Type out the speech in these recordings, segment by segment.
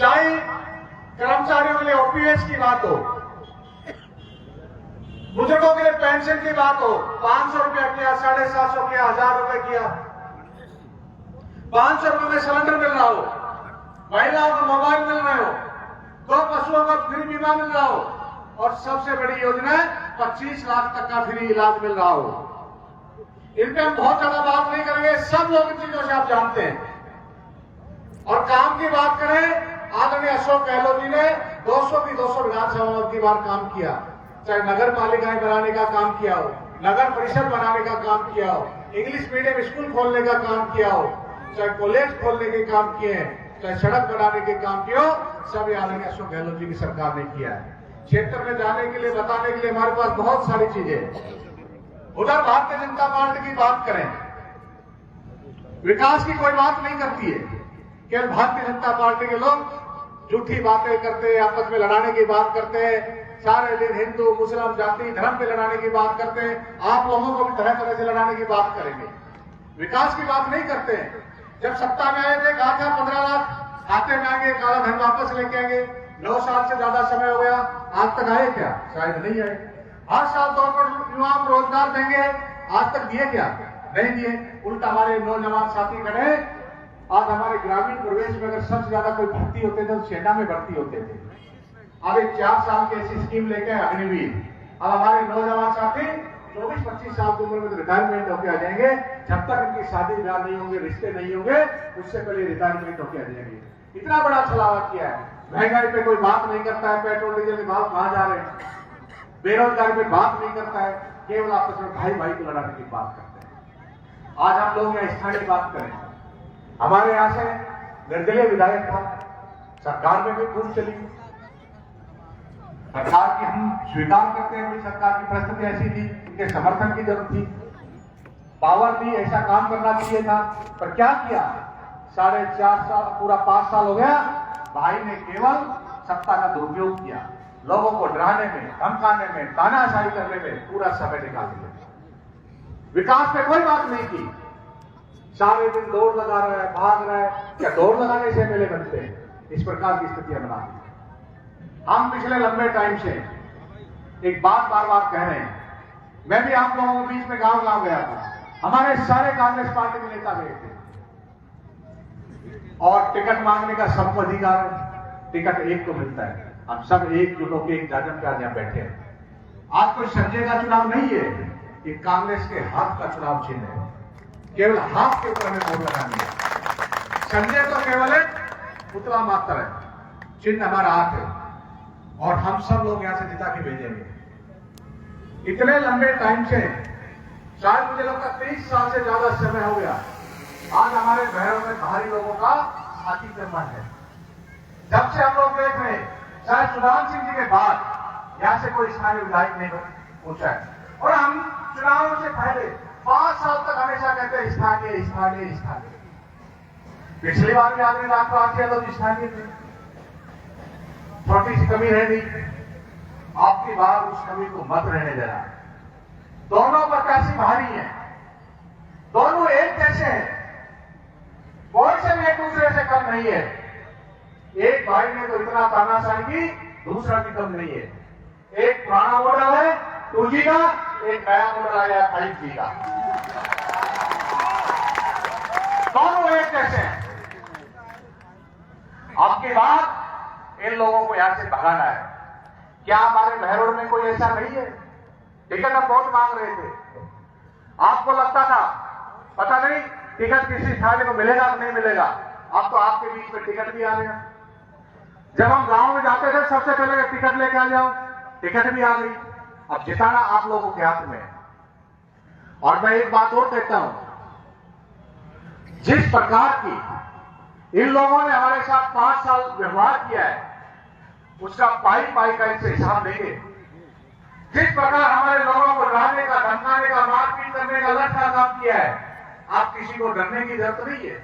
चाहे कर्मचारियों के लिए ओपीएस की बात हो, बुजुर्गों के लिए पेंशन की बात हो, 500 रुपया किया, 750 किया, 1000 रुपए किया, 500 रुपए में सिलेंडर मिल रहा हो, महिलाओं को मोबाइल मिल रहे हो, 2 पशुओं का फ्री बीमा मिल रहा हो, और सबसे बड़ी योजना 25 लाख तक का फ्री इलाज मिल रहा हो। इन पे हम बहुत ज्यादा बात नहीं करेंगे, सब लोग इन चीजों से आप जानते हैं। और काम की बात करें, आदरणीय अशोक गहलोत जी ने 200 की 200 विधानसभाओं की बार काम किया, चाहे नगर पालिकाएं बनाने का काम किया हो, नगर परिषद बनाने का काम किया हो, इंग्लिश मीडियम स्कूल खोलने का काम किया हो, चाहे कॉलेज खोलने के काम किए हैं, चाहे सड़क बनाने के काम किए हो, सब आदरणीय अशोक गहलोत जी की सरकार ने किया है। क्षेत्र में जाने के लिए, बताने के लिए हमारे पास बहुत सारी चीजें हैं। उधर भारतीय जनता पार्टी की बात करें, विकास की कोई बात नहीं करती है, केवल भारतीय जनता पार्टी के लोग झूठी बातें करते हैं, आपस में लड़ाने की बात करते हैं, सारे दिन हिंदू मुस्लिम जाति धर्म पे लड़ाने की बात करते हैं। आप लोगों को भी तरह तरह से लड़ाने की बात करेंगे, विकास की बात नहीं करते हैं। जब सत्ता में आए थे कहा था 15 लाख खाते में आएंगे, काला धन वापस लेके आएंगे। 9 साल से ज्यादा समय हो गया, आज तक आए क्या? शायद नहीं आए। हर साल 2 करोड़ युवाओं को रोजगार देंगे, आज तक दिए क्या? नहीं दिए। उल्टा हमारे नौजवान साथी खड़े, आज हमारे ग्रामीण प्रदेश में अगर सबसे ज्यादा कोई भर्ती होते थे तो सेना में भर्ती होते थे। अब एक 4 साल की ऐसी स्कीम लेके अग्निवीर, अब हमारे नौजवान साथी 24-25 साल की उम्र में रिटायरमेंट होकर आ जाएंगे। जब तक इनकी शादी ब्याह नहीं होंगे, रिश्ते नहीं होंगे, उससे पहले रिटायरमेंट होकर आ जाएंगे। इतना बड़ा छलावा किया है। महंगाई पे कोई बात नहीं करता है, पेट्रोल डीजल के भाव कहां जा रहे हैं, बेरोजगारी पे बात नहीं करता है, केवल आपस में भाई भाई को लड़ाने की बात करते हैं। आज हम लोग यहाँ स्थानीय बात करें, हमारे यहां से निर्दलीय विधायक था, सरकार में भी खूब चली, सरकार की हम स्वीकार करते हैं, कोई सरकार की परिस्थिति ऐसी थी, उनके समर्थन की जरूरत थी, पावर थी, ऐसा काम करना चाहिए था, पर क्या किया? 4.5 साल, पूरा 5 साल हो गया, भाई ने केवल सत्ता का दुरुपयोग किया, लोगों को डराने में, धमकाने में, तानाशाही करने में पूरा समय निकाल दिया। विकास पे कोई बात नहीं की, सारे दिन दौड़ लगा रहा है, भाग रहा है। क्या दौड़ लगाने से मेले बनते हैं? इस प्रकार की स्थितियां बना दी। हम पिछले लंबे टाइम से एक बात बार बार कह रहे हैं, मैं भी आप लोगों के बीच में गांव गांव गया था, हमारे सारे कांग्रेस पार्टी के नेता गए थे, और टिकट मांगने का सबको अधिकार है, टिकट एक को मिलता है। हम सब एकजुट होकर एक जाजम पे आज यहां बैठे हैं। आज कोई संजय का चुनाव नहीं है, ये कांग्रेस के हाथ का चुनाव चिन्ह है, केवल हाथ के ऊपर हमें वोट लगानी है। संजय तो केवल एक पुतला मात्र है, चिन्ह हमारा हाथ है, और हम सब लोग यहां से जिता के भेजेंगे। इतने लंबे टाइम से, शायद मुझे लगता 30 साल से ज्यादा समय हो गया, आज हमारे बहरों में भारी लोगों का अतिक्रमण है। जब से हम लोग देख रहे हैं, शायद सुधान सिंह जी के बाद यहां से कोई स्थानीय विधायक नहीं पूछा है, और हम चुनावों से पहले 5 साल तक हमेशा कहते हैं स्थानीय स्थानीय स्थानीय। पिछली बार भी आपने डॉक्टर आखिया तो स्थानीय थे, छोटी सी कमी रह गई, आपकी बार उस कमी को मत रहने देना। दोनों प्रत्याशी भारी हैं, दोनों एक जैसे हैं, कोई से भी एक दूसरे से कम नहीं है। एक भाई ने तो इतना तानाशाही की, दूसरा भी कम नहीं है। एक पुराना मॉडल है 2G का, एक नया मॉडल आया 5G का, दोनों एक जैसे हैं। आपकी बात इन लोगों को यहां से भगाना है। क्या हमारे बहरोड में कोई ऐसा नहीं है? टिकट हम बहुत मांग रहे थे, आपको लगता था पता नहीं टिकट किसी स्थानीय को मिलेगा कि नहीं मिलेगा, अब तो आपके बीच में टिकट भी आ गया। जब हम गांव में जाते थे सबसे पहले टिकट लेके आ जाओ, टिकट भी आ गई। अब जिताना आप लोगों के हाथ में है। और मैं एक बात और कहता हूं, जिस प्रकार की इन लोगों ने हमारे साथ 5 साल व्यवहार किया है, उसका पाई पाई का इनसे हिसाब देंगे। जिस प्रकार हमारे लोगों को डराने का, धमकाने का, मारपीट करने का, लठ का काम किया है, आप किसी को डरने की जरूरत नहीं है।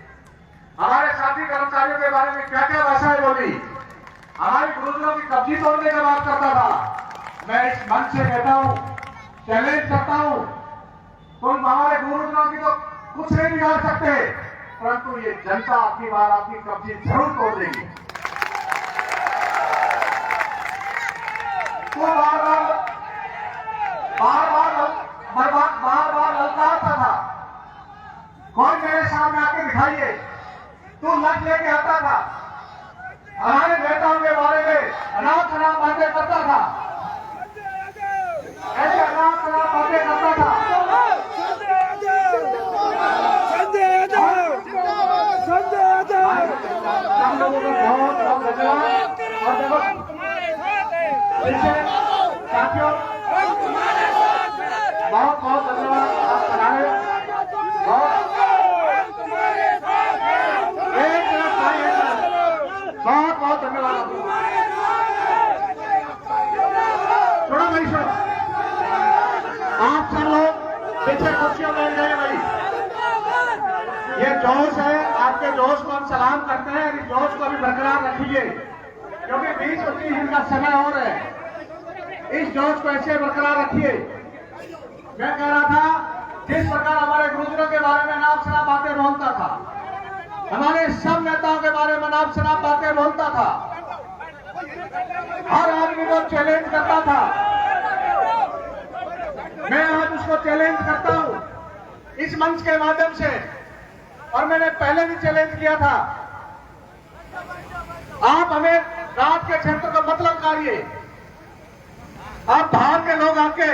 हमारे साथी कर्मचारियों के बारे में क्या क्या भाषाएं बोली, हमारी गुरुजनों की कब्जी तोड़ने का बात करता था। मैं इस मंच से कहता हूं, चैलेंज करता हूं, तुम हमारे गुरुजनों की तो कुछ नहीं बिगाड़ सकते, परंतु ये जनता आपकी बार आपकी कब्जी जरूर तोड़ देगी। पीछे साथियों बहुत बहुत धन्यवाद आप बनाए बहुत बहुत धन्यवाद सुनो भाई सुनो आप सब लोग पीछे कुर्सियों में गए भाई ये जोश है आपके जोश को हम सलाम करते हैं इस जोश को भी बरकरार रखिए क्योंकि 20-25 दिन का समय और है इस जोश को ऐसे बरकरार रखिए। मैं कह रहा था जिस प्रकार हमारे गुरुजनों के बारे में नाम शराब बातें बोलता था हमारे सब नेताओं के बारे में नाम शराब बातें बोलता था हर आदमी को चैलेंज करता था मैं आज उसको चैलेंज करता हूं इस मंच के माध्यम से और मैंने पहले भी चैलेंज किया था आप हमें रात के क्षेत्र को मत ललकारिए आप बाहर के लोग आके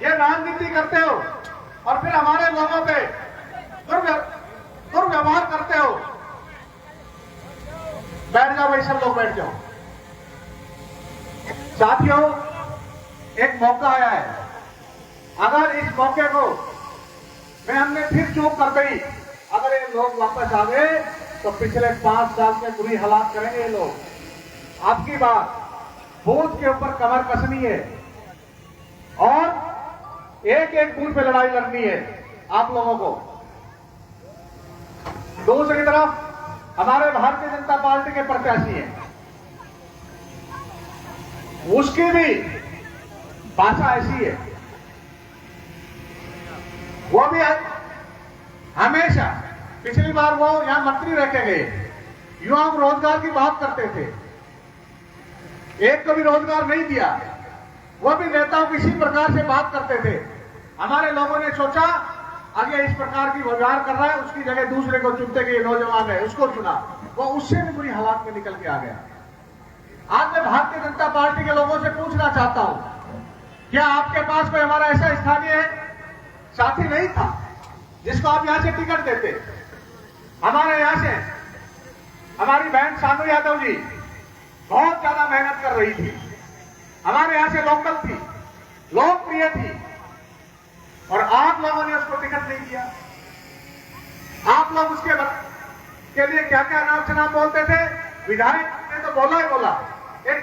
ये राजनीति करते हो और फिर हमारे लोगों पे दुर्व्यवहार करते हो। बैठ जाओ भाई सब लोग बैठ जाओ। साथियों एक मौका आया है अगर इस मौके को मैं हमने फिर चूक कर गई अगर ये लोग वापस आ गए तो पिछले 5 साल के बुरी हालात करेंगे ये लोग। आपकी बात बूथ के ऊपर कमर कसनी है और एक एक बूथ पे लड़ाई लड़नी है आप लोगों को। दूसरी तरफ हमारे भारतीय जनता पार्टी के प्रत्याशी हैं उसकी भी भाषा ऐसी है वो भी हमेशा पिछली बार वो यहां मंत्री रह के गए युवाओं को रोजगार की बात करते थे एक को भी रोजगार नहीं दिया वो भी नेताओं की इसी प्रकार से बात करते थे। हमारे लोगों ने सोचा आगे इस प्रकार की व्यवहार कर रहा है उसकी जगह दूसरे को चुनते कि नौजवान है उसको चुना वो उससे भी बुरी हालात में निकल के आ गया। आज मैं भारतीय जनता पार्टी के लोगों से पूछना चाहता हूं क्या आपके पास कोई हमारा ऐसा स्थानीय साथी नहीं था जिसको आप यहां से टिकट देते। हमारे यहां से हमारी बहन सानू यादव जी बहुत ज्यादा मेहनत कर रही थी हमारे यहां से लोकल थी लोकप्रिय थी और आप लोगों ने उसको टिकट नहीं दिया। आप लोग उसके के लिए क्या क्या नाम शनाम बोलते थे विधायक ने तो बोला ही बोला एक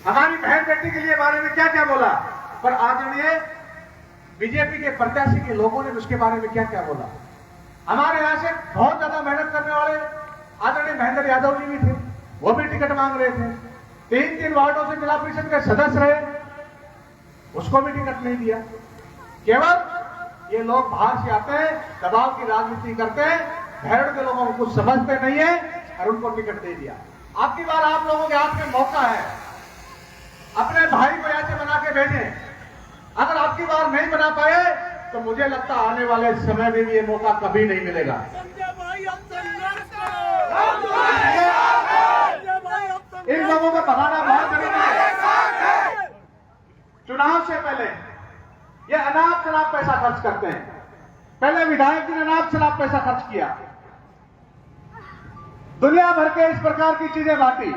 हमारी बहन बेटी के लिए बारे में क्या क्या बोला पर आदरणीय बीजेपी के प्रत्याशी के लोगों ने उसके बारे में क्या क्या बोला। हमारे यहां से बहुत ज्यादा मेहनत करने वाले आदरणीय महेंद्र यादव जी भी थे वो भी टिकट मांग रहे थे 3 वार्डों से जिला परिषद के सदस्य रहे उसको भी टिकट नहीं दिया। केवल ये लोग बाहर से आते हैं दबाव की राजनीति करते हैं भैरव के लोगों को कुछ समझते नहीं है और उनको टिकट दे दिया। आपकी बार आप लोगों के हाथ में मौका है अपने भाई को यहां से बना के भेजें। अगर आपकी बार नहीं बना पाए तो मुझे लगता आने वाले समय में भी ये मौका कभी नहीं मिलेगा। इन लोगों को बताना बहुत जरूरी है चुनाव से पहले ये अनाप शनाप पैसा खर्च करते हैं। पहले विधायक जी ने अनाप शनाप पैसा खर्च किया दुनिया भर के इस प्रकार की चीजें बांटी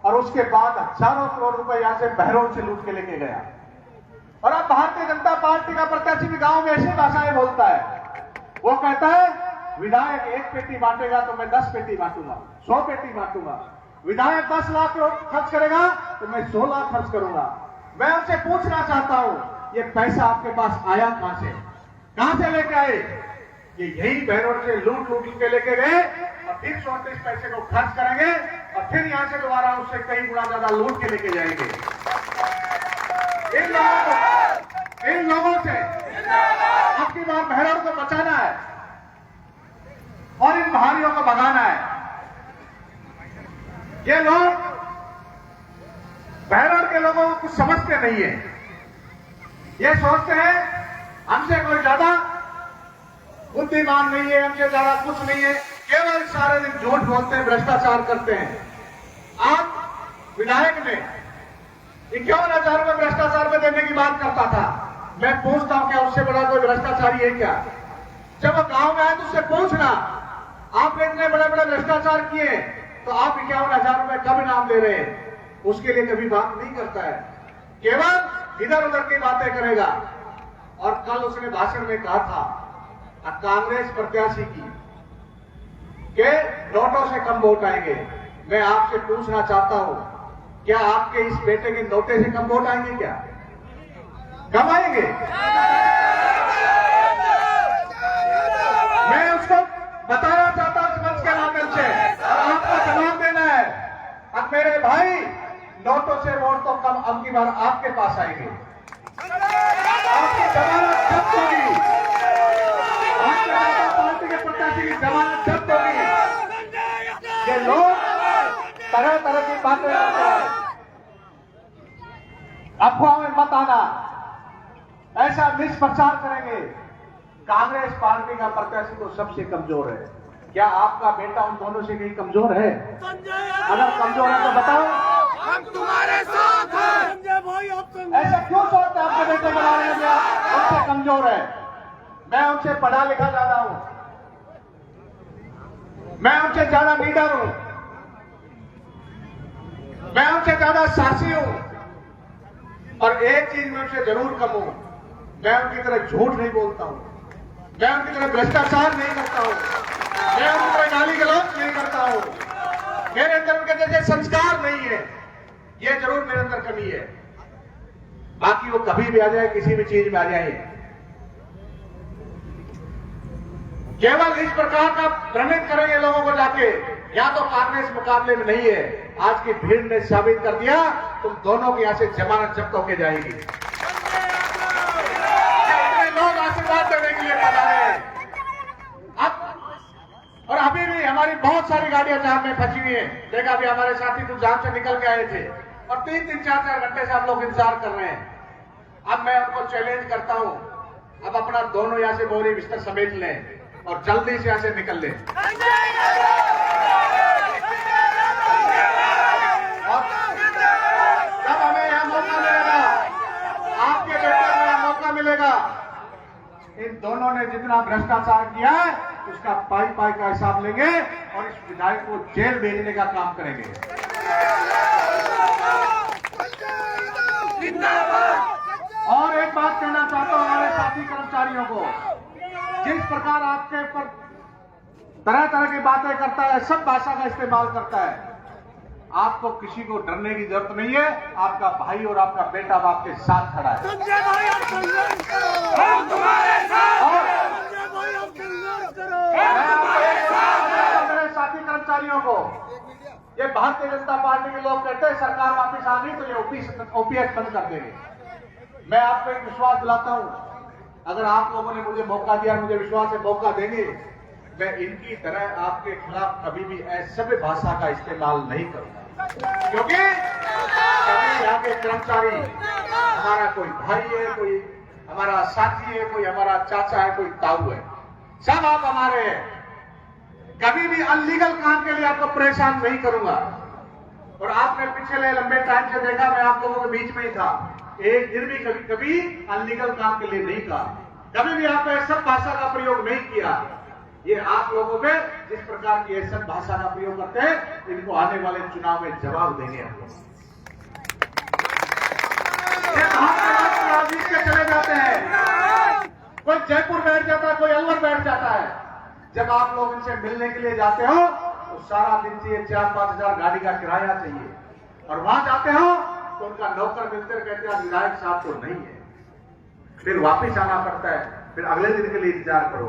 और उसके बाद हजारों करोड़ रुपए यहां से बहरों से लूट के लेके गया। और अब भारतीय जनता पार्टी का प्रत्याशी भी गांव में ऐसी भाषाएं बोलता है वो कहता है विधायक 1 पेटी बांटेगा तो मैं 10 पेटी बांटूंगा 100 पेटी बांटूंगा। विधायक 10 लाख खर्च करेगा तो मैं 100 लाख खर्च करूंगा। मैं उनसे पूछना चाहता हूं ये पैसा आपके पास आया कहां से लेके आए। ये यही बहनों से लूट के लेके गए और फिर 130 पैसे को खर्च करेंगे और फिर यहां से दोबारा उससे कई गुना ज्यादा लूट के लेके जाएंगे। इन लोगों से आपकी बार बहनों को बचाना है और इन बहारियों को भगाना है। ये लोग बहरड़ के लोगों को कुछ समझते नहीं है ये सोचते हैं हमसे कोई ज्यादा बुद्धिमान नहीं है हमसे ज्यादा कुछ नहीं है केवल सारे दिन झूठ बोलते हैं भ्रष्टाचार करते हैं। आप विधायक ने 51,000 रुपए भ्रष्टाचार में देने की बात करता था। मैं पूछता हूं क्या उससे बड़ा कोई भ्रष्टाचारी है क्या। जब वो गांव में आए तो उससे पूछना आपने इतने बड़े बड़े भ्रष्टाचार किए तो आप 51,000 रुपए कब इनाम दे रहे हैं। उसके लिए कभी बात नहीं करता है, केवल इधर उधर की बातें करेगा। और कल उसने भाषण में कहा था कांग्रेस प्रत्याशी की कि नोटों से कम वोट आएंगे। मैं आपसे पूछना चाहता हूं, क्या आपके इस बेटे के नोटे से कम वोट आएंगे? क्या कम आएंगे? मैं उसको बताना चाहता हूं इस मंच के माध्यम से, और आपको जवाब देना है। अब मेरे भाई, नोटों से वोट तो कम अब की बार आपके पास आएंगे। आपकी जमानत जब्त होगी, भारतीय जनता पार्टी के प्रत्याशी की जमानत जब्त होगी। ये लोग तरह तरह की बातें करते हैं, अफवाह में मत आना, ऐसा मिसप्रचार करेंगे। कांग्रेस पार्टी का प्रत्याशी तो सबसे कमजोर है। क्या आपका बेटा उन दोनों से कहीं कमजोर है? अगर कमजोर है तो बताओ, हम तुम्हारे साथ हैं। ऐसा क्यों सोचते हैं आपके बेटे बना रहे हैं उनसे कमजोर है? मैं उनसे पढ़ा लिखा ज्यादा हूं, मैं उनसे ज्यादा लीडर हूं, मैं उनसे ज्यादा साहसी हूं। और एक चीज मैं उनसे जरूर कम हूं, मैं उनकी तरह झूठ नहीं बोलता हूं, मैं उनकी तरह भ्रष्टाचार नहीं करता हूं, मैं उनकी तरह गाली गलौज नहीं करता हूं। मेरे अंदर उनके जैसे संस्कार नहीं है, ये जरूर मेरे अंदर कमी है। बाकी वो कभी भी आ जाए, किसी भी चीज में आ जाए, केवल इस प्रकार का भ्रमित करेंगे लोगों को जाके, या तो कांग्रेस मुकाबले में नहीं है। आज की भीड़ ने साबित कर दिया, तुम दोनों की यहां से जमानत जब्त होके जाएगी। इतने लोग आशीर्वाद देने के लिए पधारे हैं। अब और अभी भी हमारी बहुत सारी गाड़ियां जाम में फंसी हुई हैं। देखा अभी हमारे साथी कुछ जाम से निकल के आए थे और 3-3, 4-4 घंटे से आप लोग इंतजार कर रहे हैं। अब मैं उनको चैलेंज करता हूं, अब अपना दोनों यहां से बोरी बिस्तर समेट लें और जल्दी से यहां से निकल लें। और जब हमें यहां मौका मिलेगा, आपके बेटे को यहां मौका मिलेगा, इन दोनों ने जितना भ्रष्टाचार किया है उसका पाई पाई का हिसाब लेंगे और इस विधायक को जेल भेजने का काम करेंगे। और एक बात कहना चाहता हूं हमारे साथी कर्मचारियों को, जिस प्रकार आपके ऊपर तरह तरह की बातें करता है, सब भाषा का इस्तेमाल करता है, आपको किसी को डरने की जरूरत नहीं है। आपका भाई और आपका बेटा आपके साथ खड़ा है। हम तुम्हारे साथ हैं। मेरे साथी कर्मचारियों को, ये भारतीय जनता पार्टी के लोग कहते हैं सरकार वापिस आ गई तो ये ओपीएस बंद कर देंगे। मैं आपको एक विश्वास दिलाता हूं, अगर आप लोगों ने मुझे मौका दिया, मुझे विश्वास है मौका देंगे, मैं इनकी तरह आपके खिलाफ कभी भी सभ्य भाषा का इस्तेमाल नहीं करूंगा। क्योंकि कभी यहाँ के कर्मचारी हमारा कोई भाई है, कोई हमारा साथी है, कोई हमारा चाचा है, कोई ताऊ है, सब आप हमारे हैं। कभी भी अनलीगल काम के लिए आपको परेशान नहीं करूंगा। और आपने पिछले लंबे टाइम से देखा, मैं आप लोगों के बीच में ही था, एक दिन भी कभी अनलीगल काम के लिए नहीं कहा, कभी भी आपने सब भाषा का प्रयोग नहीं किया। ये आप लोगों पे जिस प्रकार की सब भाषा का प्रयोग करते हैं, इनको आने वाले चुनाव में जवाब देंगे हम लोग। के चले जाते हैं, कोई जयपुर बैठ जाता है, कोई अलवर बैठ जाता है। जब आप लोग इनसे मिलने के लिए जाते हो तो सारा दिन चाहिए 4-5 हजार गाड़ी का किराया चाहिए, और वहां जाते हो तो उनका नौकर मिलते कहते हैं विधायक साहब तो नहीं है, फिर वापिस आना पड़ता है, फिर अगले दिन के लिए इंतजार करो।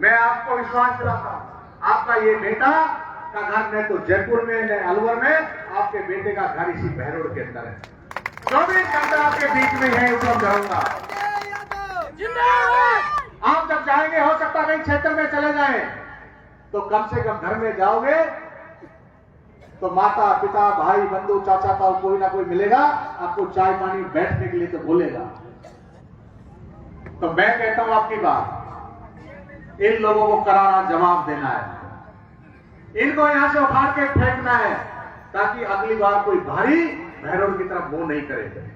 मैं आपको विश्वास दिलाता हूं, आपका ये बेटा का घर न तो जयपुर में न अलवर में, आपके बेटे का घर इसी बहरोड के अंदर है। 24 घंटे आपके बीच में है, उपलब्ध रहूंगा। आप जब जाएंगे, हो सकता है कहीं क्षेत्र में चले जाएं, तो कम से कम घर में जाओगे तो माता पिता भाई बंधु चाचा ताऊ कोई ना कोई मिलेगा, आपको चाय पानी बैठने के लिए तो बोलेगा। तो मैं कहता हूं आपकी बात, इन लोगों को करारा जवाब देना है, इनको यहां से उखाड़ के फेंकना है, ताकि अगली बार कोई भारी बहरोड की तरफ मुंह नहीं करे।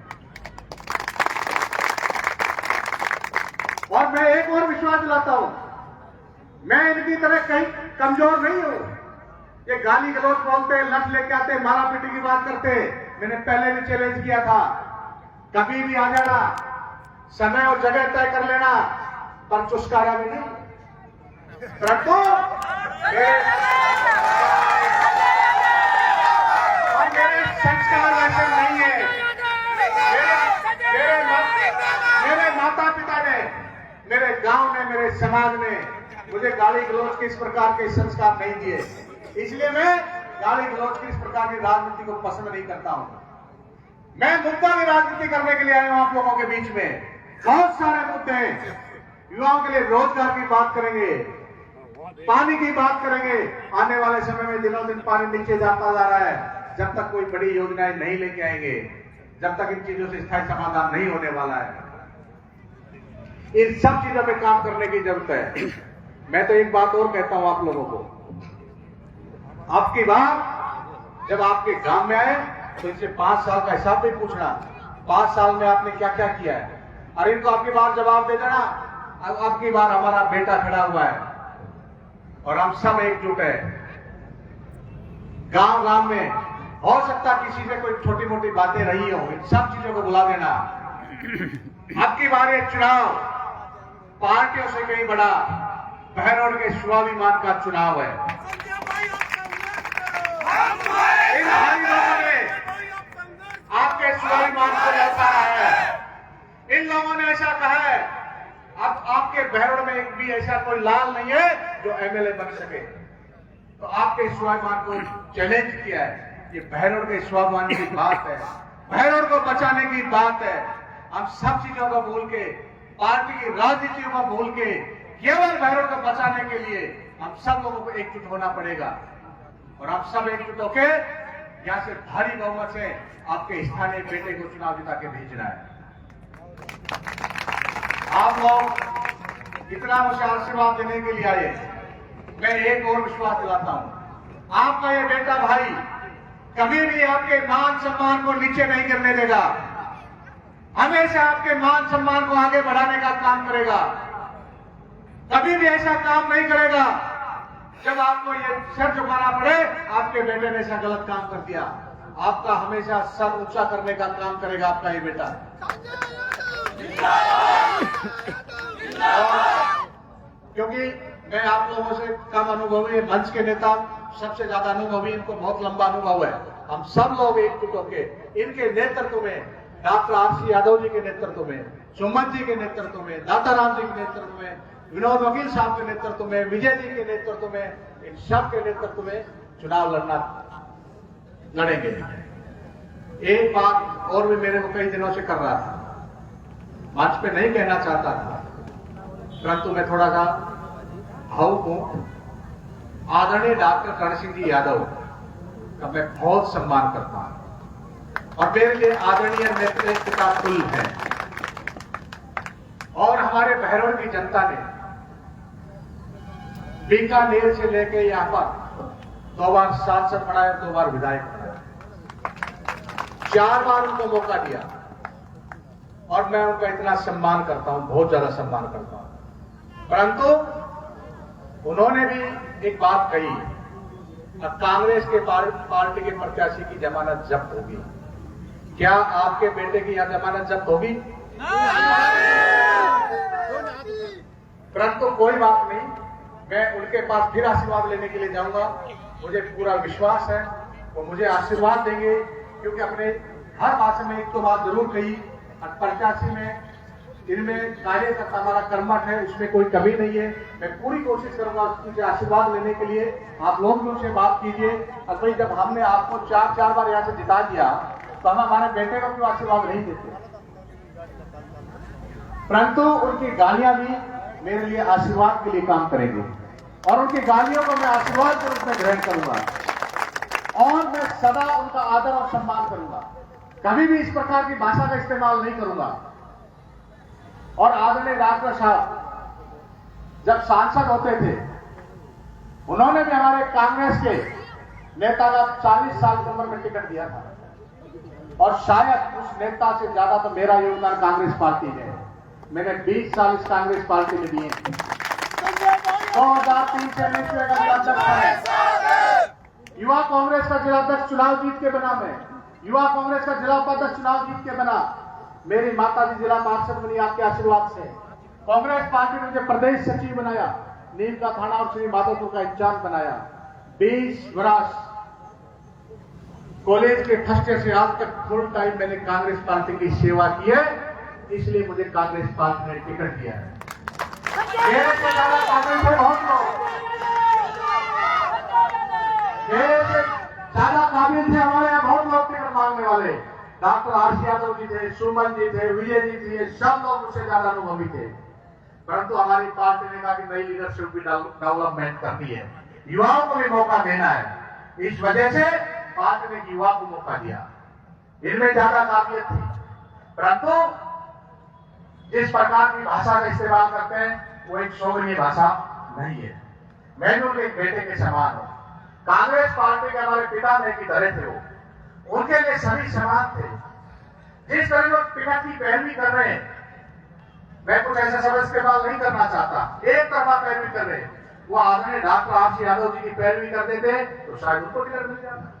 और मैं एक और विश्वास दिलाता हूं, मैं इनकी तरह कहीं कमजोर नहीं हूं। ये गाली गलौज बोलते, लठ लेके आते, मारा पीटी की बात करते। मैंने पहले भी चैलेंज किया था, कभी भी आ जाना, समय और जगह तय कर लेना, पर चुस्कारा भी नहीं। परंतु मेरे संस्कार वैसे नहीं है। मेरे माता पिता ने, मेरे गांव ने, मेरे समाज ने मुझे गाली गलौज के इस प्रकार के संस्कार नहीं दिए। इसलिए मैं गाली गलौज की इस प्रकार की राजनीति को पसंद नहीं करता हूं। मैं मुद्दा की राजनीति करने के लिए आया हूं आप लोगों के बीच में। बहुत सारे मुद्दे हैं। युवाओं के लिए रोजगार की बात करेंगे, पानी की बात करेंगे। आने वाले समय में दिनों दिन पानी नीचे जाता जा रहा है। जब तक कोई बड़ी योजनाएं नहीं लेके आएंगे, जब तक इन चीजों से स्थायी समाधान नहीं होने वाला है, इन सब चीजों पे काम करने की जरूरत है। मैं तो एक बात और कहता हूं आप लोगों को, आपकी बात जब आपके गांव में आए तो इनसे 5 साल का हिसाब भी पूछना, 5 साल में आपने क्या क्या किया है। और इनको आपकी बार जवाब दे देना, अब आपकी बार हमारा बेटा खड़ा हुआ है और हम सब एकजुट है। गांव गांव में हो सकता किसी से कोई छोटी मोटी बातें रही हो, इन सब चीजों को बुला देना। आपकी बार ये चुनाव पार्टियों से कहीं बड़ा बहरौल के स्वाभिमान का चुनाव है। इन भाई लोगों ने आपके स्वाभिमान को लौटाया है। इन लोगों ने ऐसा कहा है, अब आपके बहरौल में एक भी ऐसा कोई लाल नहीं है जो एमएलए बन सके। तो आपके स्वाभिमान को चैलेंज किया है। ये बहरौल के स्वाभिमान की बात है, बहरौल को बचाने की बात है। हम सब चीजों को भूल के, पार्टी की राजनीतियों को भूल के, केवल बहरौल को बचाने के लिए हम सब लोगों को एकजुट होना पड़ेगा। और आप सब एकजुट होके यहां से भारी बहुमत से आपके स्थानीय बेटे को चुनाव जिता के भेजना है। आप लोग इतना मुझे आशीर्वाद देने के लिए आए, मैं एक और विश्वास दिलाता हूं, आपका ये बेटा भाई कभी भी आपके मान सम्मान को नीचे नहीं गिरने देगा। हमेशा आपके मान सम्मान को आगे बढ़ाने का काम करेगा। कभी भी ऐसा काम नहीं करेगा जब आपको ये सर झुकाना पड़े, आपके बेटे ने ऐसा गलत काम कर दिया। आपका हमेशा सर ऊंचा करने का काम करेगा आपका ये बेटा। क्योंकि मैं आप लोगों से कम अनुभवी, मंच के नेता सबसे ज्यादा अनुभवी, इनको बहुत लंबा अनुभव है। हम सब लोग एकजुट होकर इनके नेतृत्व में, डॉक्टर आरसी यादव जी के नेतृत्व में, सुमन जी के नेतृत्व में, दाताराम जी के नेतृत्व में, विनोद वकील साहब के नेतृत्व में, विजय जी के नेतृत्व में, इन सब के नेतृत्व में चुनाव लड़ेंगे। एक बात और भी मेरे को कई दिनों से कर रहा था, मंच पे नहीं कहना चाहता था, परंतु मैं थोड़ा सा भावुक हूं। आदरणीय डॉक्टर कर्ण सिंह जी यादव का मैं बहुत सम्मान करता हूं और मेरे लिए आदरणीय नेतृत्व का तुल्य है। और हमारे बहरौल की जनता ने बीकानेर से लेके यहां पर 2 बार सांसद बनाए, 2 बार विधायक बनाए, 4 बार उनको मौका दिया और मैं उनका इतना सम्मान करता हूं, बहुत ज्यादा सम्मान करता हूं। परंतु उन्होंने भी एक बात कही, कांग्रेस के पार्टी के प्रत्याशी की जमानत जब्त होगी। क्या आपके बेटे की यहां जमानत जब्त होगी? परंतु कोई बात नहीं, मैं उनके पास फिर आशीर्वाद लेने के लिए जाऊंगा। मुझे पूरा विश्वास है वो मुझे आशीर्वाद देंगे, क्योंकि अपने हर भाषण में एक तो बात जरूर कही, प्रत्याशी में इनमें कार्यकर्ता हमारा कर्मठ है, उसमें कोई कमी नहीं है। मैं पूरी कोशिश करूंगा उनसे आशीर्वाद लेने के लिए। आप लोग भी उनसे बात कीजिए। और भाई जब हमने आपको 4 बार यहाँ से जिता दिया तो हम हमारे बेटे को क्यों आशीर्वाद नहीं देते? परंतु उनकी गालियां भी मेरे लिए आशीर्वाद के लिए काम करेंगे और उनकी गालियों को मैं आशीर्वाद के रूप में ग्रहण करूंगा और मैं सदा उनका आदर और सम्मान करूंगा। कभी भी इस प्रकार की भाषा का इस्तेमाल नहीं करूंगा। और आदरणीय डॉक्टर साहब जब सांसद होते थे, उन्होंने भी हमारे कांग्रेस के नेता का 40 साल की उम्र में टिकट दिया था और शायद उस नेता से ज्यादा तो मेरा योगदान कांग्रेस पार्टी में है। मैंने 20 साल इस कांग्रेस पार्टी में दिए। 2003 से युवा कांग्रेस का जिला अध्यक्ष चुनाव जीत के बना मैं, युवा कांग्रेस का जिला उपाध्यक्ष चुनाव जीत के बना। मेरी माता जी जिला पार्षद बनी आपके आशीर्वाद से। कांग्रेस पार्टी ने मुझे प्रदेश सचिव बनाया, नीम का थाना और श्री माधोपुर का इंचार्ज बनाया। 20 वर्ष कॉलेज के फर्स्ट ईयर से आज तक फुल टाइम मैंने कांग्रेस पार्टी की सेवा की है, इसलिए मुझे कांग्रेस पार्टी ने टिकट दिया है। मेरे से ज्यादा कांग्रेस में बहुत लोग, मेरे से ज्यादा काबिल थे, हमारे यहाँ बहुत लोग टिकट मांगने वाले। डॉक्टर आरसी यादव जी थे, सुमन जी थे, विजय जी थे, सब लोग मुझसे ज्यादा अनुभवी थे। परंतु हमारी पार्टी ने कहा कि नई लीडरशिप भी डेवलपमेंट करनी है, युवाओं को भी मौका देना है। इस वजह से पार्टी ने युवा को मौका दिया। इनमें ज्यादा काबिलियत थी, परंतु जिस प्रकार की भाषा का इस्तेमाल करते हैं वो एक शोभनीय भाषा नहीं है। मैं भी उनके एक बेटे के समान हूं। कांग्रेस पार्टी के हमारे पिता ने की तरह थे, वो उनके लिए सभी समान थे। जिस तरह वो पिता की पैरवी कर रहे हैं, मैं कुछ ऐसा शब्द इस्तेमाल नहीं करना चाहता, एक तरफा पैरवी कर रहे हैं। वो आदरणीय डॉक्टर आरसी यादव जी की पैरवी कर देते तो शायद उनको टिकट मिल जाता।